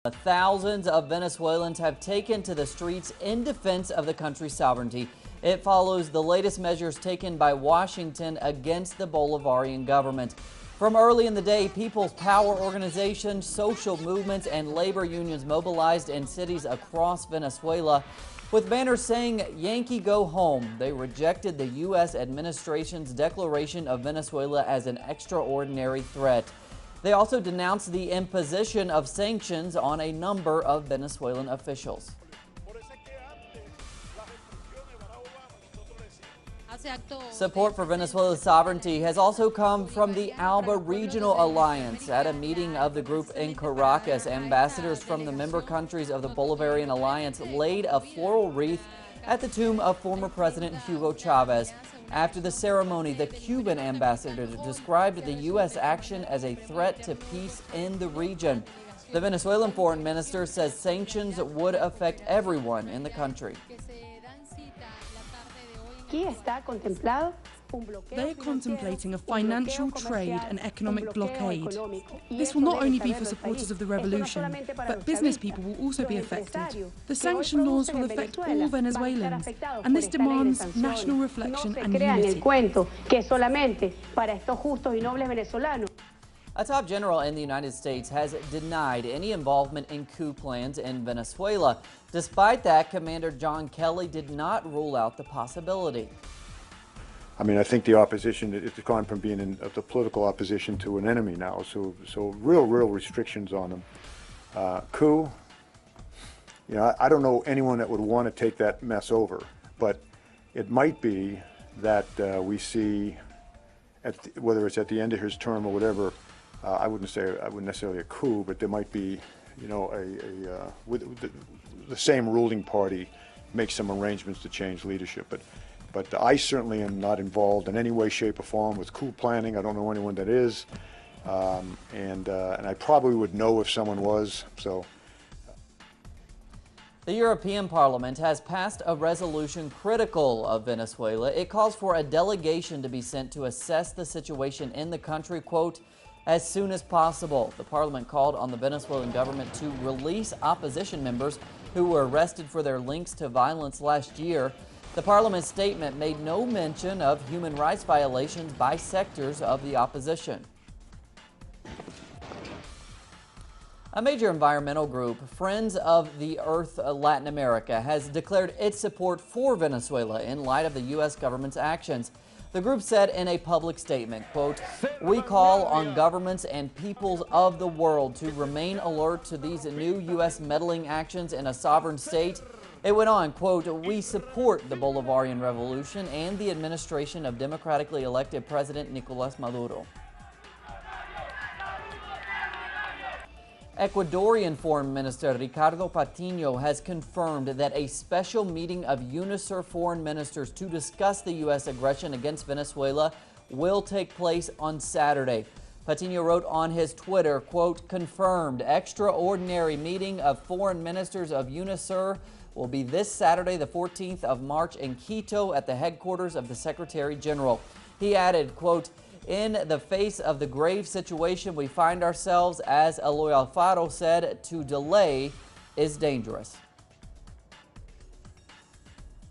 Thousands of Venezuelans have taken to the streets in defense of the country's sovereignty. It follows the latest measures taken by Washington against the Bolivarian government. From early in the day, people's power organizations, social movements, and labor unions mobilized in cities across Venezuela with banners saying, "Yankee go home." They rejected the U.S. administration's declaration of Venezuela as an extraordinary threat. They also denounced the imposition of sanctions on a number of Venezuelan officials. Support for Venezuela's sovereignty has also come from the ALBA Regional Alliance. At a meeting of the group in Caracas, ambassadors from the member countries of the Bolivarian Alliance laid a floral wreath at the tomb of former President Hugo Chavez. After the ceremony, the Cuban ambassador described the U.S. action as a threat to peace in the region. The Venezuelan foreign minister says sanctions would affect everyone in the country. They are contemplating a financial, trade and economic blockade. This will not only be for supporters of the revolution, but business people will also be affected. The sanction laws will affect all Venezuelans, and this demands national reflection and unity. A top general in the United States has denied any involvement in coup plans in Venezuela. Despite that, Commander John Kelly did not rule out the possibility. I mean, I think the opposition, it's gone from being the political opposition to an enemy now, so real restrictions on them. Coup, you know, I don't know anyone that would want to take that mess over, but it might be that we see, whether it's at the end of his term or whatever, I wouldn't necessarily a coup, but there might be, you know, the same ruling party make some arrangements to change leadership. But I certainly am not involved in any way, shape, or form with coup planning. I don't know anyone that is, and I probably would know if someone was. So. The European Parliament has passed a resolution critical of Venezuela. It calls for a delegation to be sent to assess the situation in the country, quote, as soon as possible. The Parliament called on the Venezuelan government to release opposition members who were arrested for their links to violence last year. The Parliament statement made no mention of human rights violations by sectors of the opposition. A major environmental group, Friends of the Earth Latin America, has declared its support for Venezuela in light of the U.S. government's actions. The group said in a public statement, quote, "We call on governments and peoples of the world to remain alert to these new U.S. meddling actions in a sovereign state." It went on, quote, "We support the Bolivarian Revolution and the administration of democratically elected President Nicolás Maduro." Ecuadorian Foreign Minister Ricardo Patiño has confirmed that a special meeting of UNICEF foreign ministers to discuss the U.S. aggression against Venezuela will take place on Saturday. Patiño wrote on his Twitter, quote, "Confirmed extraordinary meeting of foreign ministers of UNICEF will be this Saturday, the 14th of March in Quito at the headquarters of the Secretary General." He added, quote, "In the face of the grave situation we find ourselves, as Eloy Alfaro said, to delay is dangerous."